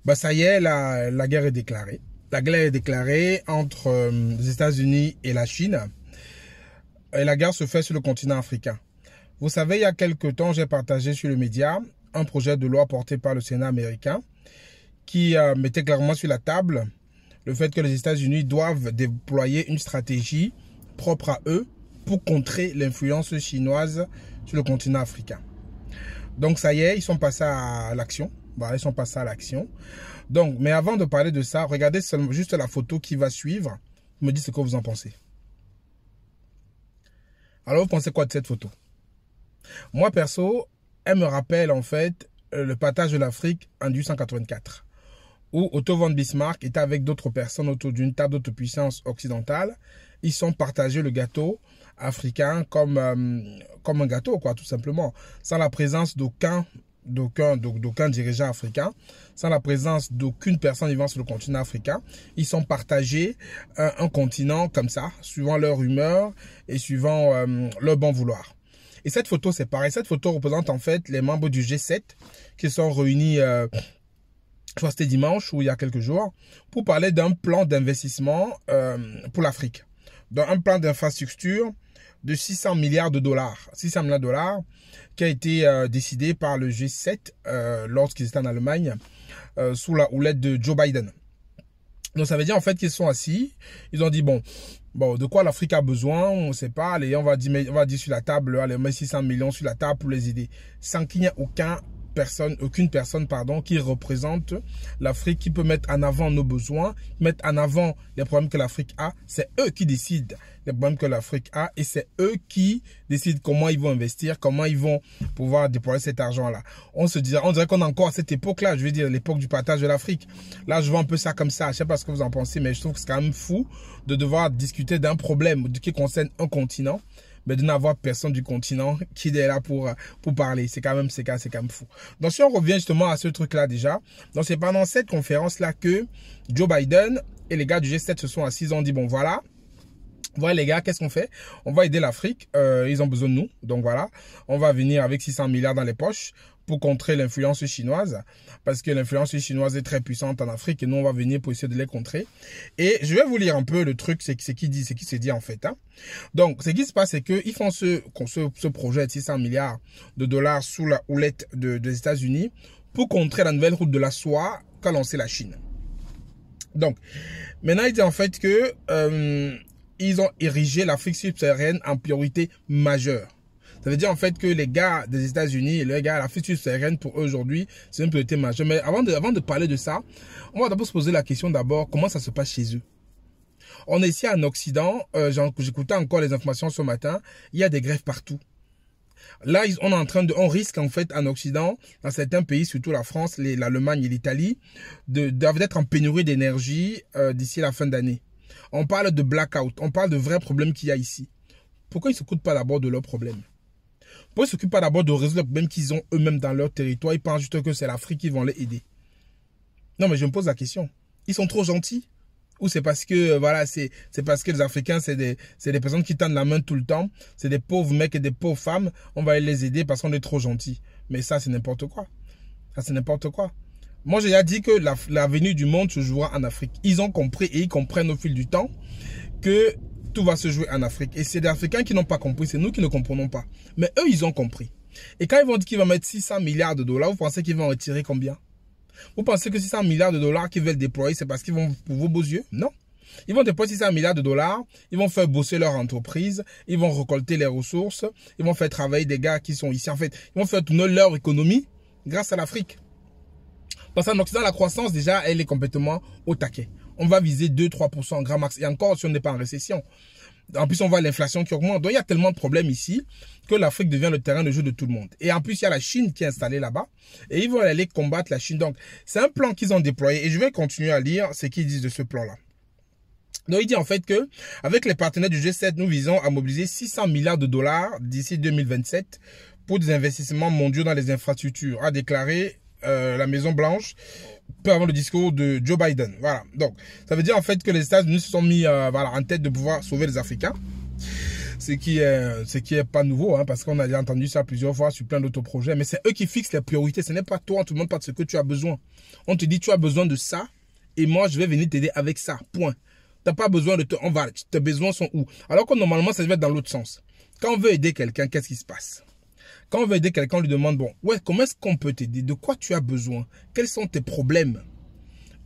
Bah ça y est, la guerre est déclarée. La guerre est déclarée entre les États-Unis et la Chine. Et la guerre se fait sur le continent africain. Vous savez, il y a quelques temps, j'ai partagé sur le média un projet de loi porté par le Sénat américain qui mettait clairement sur la table le fait que les États-Unis doivent déployer une stratégie propre à eux pour contrer l'influence chinoise sur le continent africain. Donc ça y est, ils sont passés à l'action. Voilà, ils sont passés à l'action. Donc, mais avant de parler de ça, regardez seulement juste la photo qui va suivre. Vous me dites ce que vous en pensez. Alors, vous pensez quoi de cette photo? Moi, perso, elle me rappelle en fait le partage de l'Afrique en 1884, où Otto von Bismarck était avec d'autres personnes autour d'une table d'autres puissances occidentales. Ils sont partagés le gâteau africain comme un gâteau, quoi, tout simplement, sans la présence d'aucun dirigeant africain, sans la présence d'aucune personne vivant sur le continent africain. Ils sont partagés un continent comme ça, suivant leur humeur et suivant leur bon vouloir. Et cette photo, c'est pareil. Cette photo représente en fait les membres du G7 qui sont réunis, je crois que c'était dimanche ou il y a quelques jours, pour parler d'un plan d'investissement pour l'Afrique. Dans un plan d'infrastructure de 600 milliards de dollars. 600 milliards de dollars qui a été décidé par le G7 lorsqu'ils étaient en Allemagne sous la houlette de Joe Biden. Donc ça veut dire en fait qu'ils sont assis, ils ont dit bon de quoi l'Afrique a besoin, on ne sait pas, allez, on va dire sur la table, allez, on met 600 millions sur la table pour les aider, sans qu'il n'y ait aucune personne qui représente l'Afrique, qui peut mettre en avant nos besoins, mettre en avant les problèmes que l'Afrique a. C'est eux qui décident les problèmes que l'Afrique a et c'est eux qui décident comment ils vont investir, comment ils vont pouvoir déployer cet argent-là. On dirait qu'on est encore à cette époque-là, je veux dire l'époque du partage de l'Afrique. Là, je vois un peu ça comme ça. Je ne sais pas ce que vous en pensez, mais je trouve que c'est quand même fou de devoir discuter d'un problème qui concerne un continent, mais de n'avoir personne du continent qui est là pour parler. C'est quand même fou. Donc, si on revient justement à ce truc-là déjà, donc c'est pendant cette conférence-là que Joe Biden et les gars du G7 se sont assis, ils ont dit, bon voilà les gars, qu'est-ce qu'on fait? On va aider l'Afrique, ils ont besoin de nous. Donc voilà, on va venir avec 600 milliards dans les poches pour contrer l'influence chinoise. Parce que l'influence chinoise est très puissante en Afrique et nous, on va venir pour essayer de les contrer. Et je vais vous lire un peu le truc, c'est qui s'est dit en fait. Hein. Donc, ce qui se passe, c'est qu'ils font ce projet de 600 milliards de dollars sous la houlette des États-Unis pour contrer la nouvelle route de la soie qu'a lancée la Chine. Donc, maintenant, il dit en fait que ils ont érigé l'Afrique subsaharienne en priorité majeure. Ça veut dire en fait que les gars des États-Unis et les gars de l'Afrique subsaharienne, pour eux aujourd'hui, c'est une priorité majeure. Mais avant de parler de ça, on va d'abord se poser la question d'abord, comment ça se passe chez eux? On est ici en Occident, j'écoutais encore les informations ce matin, il y a des grèves partout. Là, on risque en fait en Occident, dans certains pays, surtout la France, l'Allemagne et l'Italie, d'être en pénurie d'énergie d'ici la fin d'année. On parle de blackout, on parle de vrais problèmes qu'il y a ici. Pourquoi ils ne s'occupent pas d'abord de leurs problèmes? Pourquoi ils ne s'occupent pas d'abord de résoudre les problèmes qu'ils ont eux-mêmes dans leur territoire? Ils pensent juste que c'est l'Afrique qui vont les aider. Non, mais je me pose la question. Ils sont trop gentils? Ou c'est parce que, voilà, c'est parce que les Africains, c'est des personnes qui tendent la main tout le temps. C'est des pauvres mecs et des pauvres femmes. On va les aider parce qu'on est trop gentils. Mais ça, c'est n'importe quoi. Ça, c'est n'importe quoi. Moi, j'ai déjà dit que l'avenir du monde se jouera en Afrique. Ils ont compris et ils comprennent au fil du temps que tout va se jouer en Afrique. Et c'est des Africains qui n'ont pas compris, c'est nous qui ne comprenons pas. Mais eux, ils ont compris. Et quand ils vont dire qu'ils vont mettre 600 milliards de dollars, vous pensez qu'ils vont retirer combien? Vous pensez que 600 milliards de dollars qu'ils veulent déployer, c'est parce qu'ils vont pour vos beaux yeux? Non. Ils vont déployer 600 milliards de dollars, ils vont faire bosser leur entreprise, ils vont récolter les ressources, ils vont faire travailler des gars qui sont ici. En fait, ils vont faire tourner leur économie grâce à l'Afrique. Parce qu'en Occident, la croissance, déjà, elle est complètement au taquet. On va viser 2-3% grand max. Et encore, si on n'est pas en récession. En plus, on voit l'inflation qui augmente. Donc, il y a tellement de problèmes ici que l'Afrique devient le terrain de jeu de tout le monde. Et en plus, il y a la Chine qui est installée là-bas. Et ils vont aller combattre la Chine. Donc, c'est un plan qu'ils ont déployé. Et je vais continuer à lire ce qu'ils disent de ce plan-là. Donc, il dit en fait que, avec les partenaires du G7, nous visons à mobiliser 600 milliards de dollars d'ici 2027 pour des investissements mondiaux dans les infrastructures, a déclaré la Maison Blanche peu avant le discours de Joe Biden. Voilà. Donc, ça veut dire en fait que les États-Unis se sont mis en tête de pouvoir sauver les Africains. ce qui est pas nouveau, hein, parce qu'on a déjà entendu ça plusieurs fois sur plein d'autres projets. Mais c'est eux qui fixent les priorités. Ce n'est pas toi, on te demande pas de ce que tu as besoin. On te dit, tu as besoin de ça, et moi, je vais venir t'aider avec ça. Point. T'as pas besoin de tes besoins sont où? Alors que normalement, ça devait être dans l'autre sens. Quand on veut aider quelqu'un, qu'est-ce qui se passe? Quand on veut aider quelqu'un, on lui demande, bon, ouais, comment est-ce qu'on peut t'aider? De quoi tu as besoin? Quels sont tes problèmes?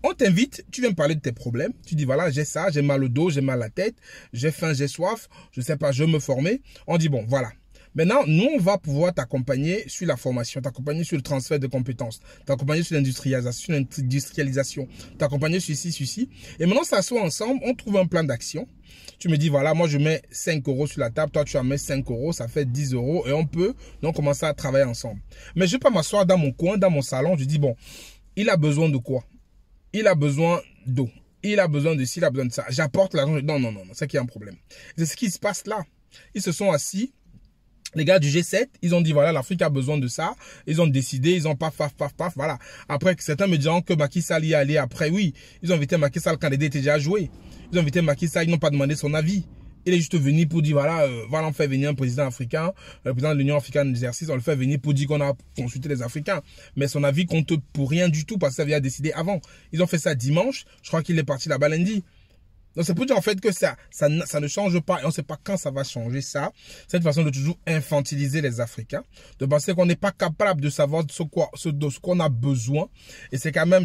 On t'invite, tu viens me parler de tes problèmes. Tu dis, voilà, j'ai ça, j'ai mal au dos, j'ai mal à la tête, j'ai faim, j'ai soif, je sais pas, je veux me former. On dit, bon, voilà. Maintenant, nous, on va pouvoir t'accompagner sur la formation, t'accompagner sur le transfert de compétences, t'accompagner sur l'industrialisation, t'accompagner sur ci. Et maintenant, on s'assoit ensemble, on trouve un plan d'action. Tu me dis, voilà, moi, je mets 5 € sur la table, toi, tu en mets 5 €, ça fait 10 € et on peut donc commencer à travailler ensemble. Mais je ne vais pas m'asseoir dans mon coin, dans mon salon, je dis, bon, il a besoin de quoi? Il a besoin d'eau. Il a besoin de ci, il a besoin de ça. J'apporte l'argent. Non, c'est qu'il y a un problème. C'est ce qui se passe là. Ils se sont assis. Les gars du G7, ils ont dit, voilà, l'Afrique a besoin de ça. Ils ont décidé, ils ont paf, voilà. Après, certains me diront que Macky Sall y est allé après. Oui, ils ont invité Macky Sall quand les dés étaient déjà joués. Ils ont invité Macky Sall, ils n'ont pas demandé son avis. Il est juste venu pour dire, voilà, on fait venir un président africain, le président de l'Union africaine d'exercice, on le fait venir pour dire qu'on a consulté les Africains. Mais son avis compte pour rien du tout parce que ça vient décider avant. Ils ont fait ça dimanche, je crois qu'il est parti là-bas lundi. Donc c'est pour dire en fait que ça ne change pas et on ne sait pas quand ça va changer ça. Cette façon de toujours infantiliser les Africains, de penser qu'on n'est pas capable de savoir de ce qu'on a besoin. Et c'est quand même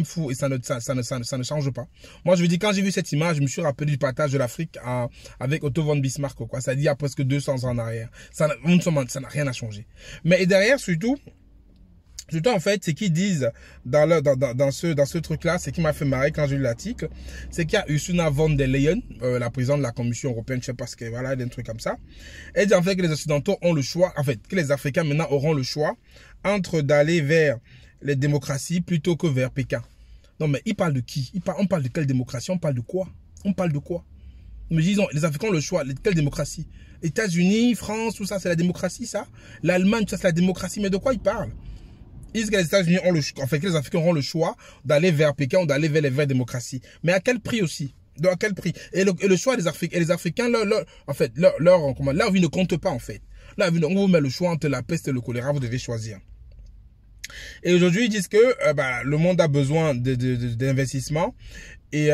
fou et ça ne change pas. Moi je veux dire, quand j'ai vu cette image, je me suis rappelé du partage de l'Afrique avec Otto von Bismarck, quoi. Ça dit il y a presque 200 ans en arrière. Ça n'a rien à changer. Mais et derrière surtout en fait, ce qu'ils disent dans ce truc-là, ce qui m'a fait marrer quand j'ai lu l'article, c'est qu'il y a Ursula von der Leyen, la présidente de la Commission européenne, je sais pas ce qu'elle, voilà, des trucs comme ça. Elle dit en fait que les Occidentaux ont le choix, en fait, que les Africains maintenant auront le choix entre d'aller vers les démocraties plutôt que vers Pékin. Non, mais ils parlent de qui? On parle de quelle démocratie? On parle de quoi? On parle de quoi? Mais disons, les Africains ont le choix. Quelle démocratie? États-Unis, France, tout ça, c'est la démocratie, ça? L'Allemagne, tout ça, c'est la démocratie. Mais de quoi ils parlent? Ils disent que les États-Unis ont le choix, en fait, que les Africains auront le choix d'aller vers Pékin ou d'aller vers les vraies démocraties. Mais à quel prix aussi? À quel prix? Et le choix des Africains, et les Africains, leur vie ne compte pas, en fait. Leur vie, on vous met le choix entre la peste et le choléra, vous devez choisir. Et aujourd'hui, ils disent que le monde a besoin d'investissement et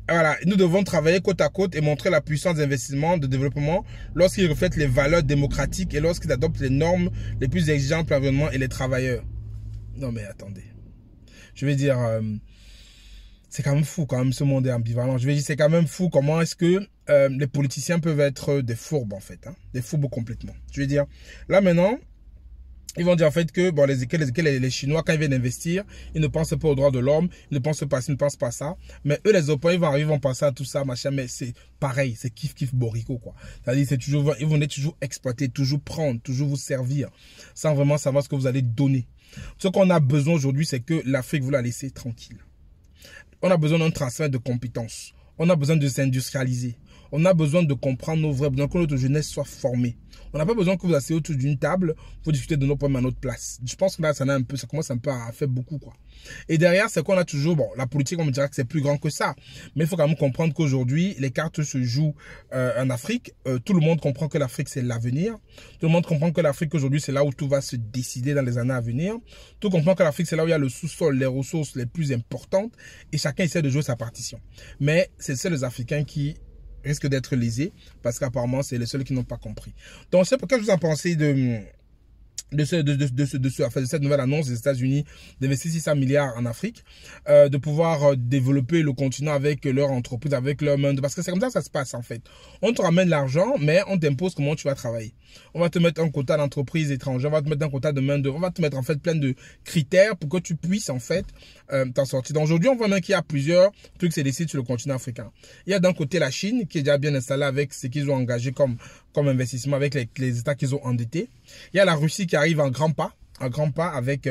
voilà, nous devons travailler côte à côte et montrer la puissance d'investissement, de développement lorsqu'ils reflètent les valeurs démocratiques et lorsqu'ils adoptent les normes les plus exigeantes pour l'environnement et les travailleurs. Non mais attendez. Je vais dire, c'est quand même fou quand même, ce monde est ambivalent. Je vais dire, c'est quand même fou comment est-ce que les politiciens peuvent être des fourbes en fait. Hein, des fourbes complètement. Je vais dire, là maintenant, ils vont dire en fait que bon, les Chinois, quand ils viennent investir, ils ne pensent pas aux droits de l'homme, ils ne pensent pas ci, ils ne pensent pas ça. Mais eux, les opposants, ils vont arriver, ils vont penser à tout ça, machin. Mais c'est pareil, c'est kiff borico, quoi. C'est-à-dire, c'est toujours, ils vont toujours exploiter, toujours prendre, toujours vous servir, sans vraiment savoir ce que vous allez donner. Ce qu'on a besoin aujourd'hui, c'est que l'Afrique, vous la laissez tranquille. On a besoin d'un transfert de compétences. On a besoin de s'industrialiser. On a besoin de comprendre nos vrais besoins, que notre jeunesse soit formée. On n'a pas besoin que vous asseyez autour d'une table pour discuter de nos problèmes à notre place. Je pense que là, ça commence un peu à faire beaucoup, quoi. Et derrière, c'est qu'on a toujours, bon, la politique, on me dira que c'est plus grand que ça. Mais il faut quand même comprendre qu'aujourd'hui, les cartes se jouent en Afrique. Tout le monde comprend que l'Afrique, c'est l'avenir. Tout le monde comprend que l'Afrique, aujourd'hui, c'est là où tout va se décider dans les années à venir. Tout le monde comprend que l'Afrique, c'est là où il y a le sous-sol, les ressources les plus importantes. Et chacun essaie de jouer sa partition. Mais c'est les Africains qui risquent d'être lésés parce qu'apparemment, c'est les seuls qui n'ont pas compris. Donc, c'est pourquoi je vous en pensez de cette nouvelle annonce des États-Unis d'investir 600 milliards en Afrique, de pouvoir développer le continent avec leur entreprise, avec leur main. Parce que c'est comme ça que ça se passe en fait. On te ramène l'argent, mais on t'impose comment tu vas travailler. On va te mettre un quota d'entreprises étrangères, on va te mettre un quota de main d'œuvre, on va te mettre en fait plein de critères pour que tu puisses en fait t'en sortir. Donc aujourd'hui, on voit même qu'il y a plusieurs trucs qui se décident sur le continent africain. Il y a d'un côté la Chine qui est déjà bien installée avec ce qu'ils ont engagé comme investissement avec les États qu'ils ont endettés. Il y a la Russie qui arrive en grand pas avec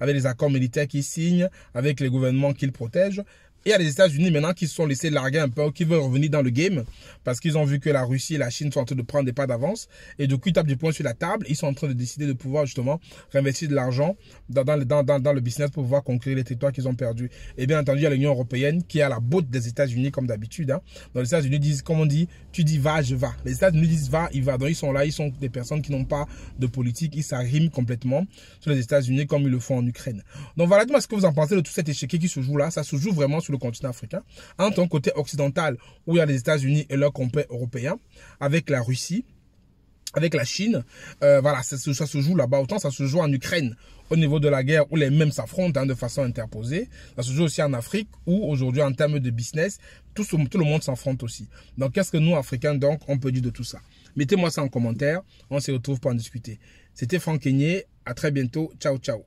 les accords militaires qu'ils signent, avec les gouvernements qu'ils protègent. Et il y a les États-Unis maintenant qui se sont laissés larguer un peu, qui veulent revenir dans le game parce qu'ils ont vu que la Russie et la Chine sont en train de prendre des pas d'avance. Et du coup, ils tapent du poing sur la table. Ils sont en train de décider de pouvoir justement réinvestir de l'argent dans le business pour pouvoir conquérir les territoires qu'ils ont perdus. Et bien entendu, il y a l'Union européenne qui a la botte des États-Unis comme d'habitude. Hein. Donc les États-Unis disent, comme on dit, tu dis va, je vais. Les États-Unis disent va, il va. Donc ils sont là, ils sont des personnes qui n'ont pas de politique. Ils s'arriment complètement sur les États-Unis comme ils le font en Ukraine. Donc voilà, dites-moi ce que vous en pensez de tout cet échiquier qui se joue là. Ça se joue vraiment sur le continent africain. Entre un côté occidental où il y a les États-Unis et leurs compères européens, avec la Russie, avec la Chine, voilà, ça se joue là-bas. Autant ça se joue en Ukraine au niveau de la guerre où les mêmes s'affrontent hein, de façon interposée. Ça se joue aussi en Afrique où aujourd'hui en termes de business, tout le monde s'affronte aussi. Donc qu'est-ce que nous Africains donc on peut dire de tout ça? Mettez-moi ça en commentaire, on se retrouve pour en discuter. C'était Franck Kenyé, à très bientôt, ciao ciao.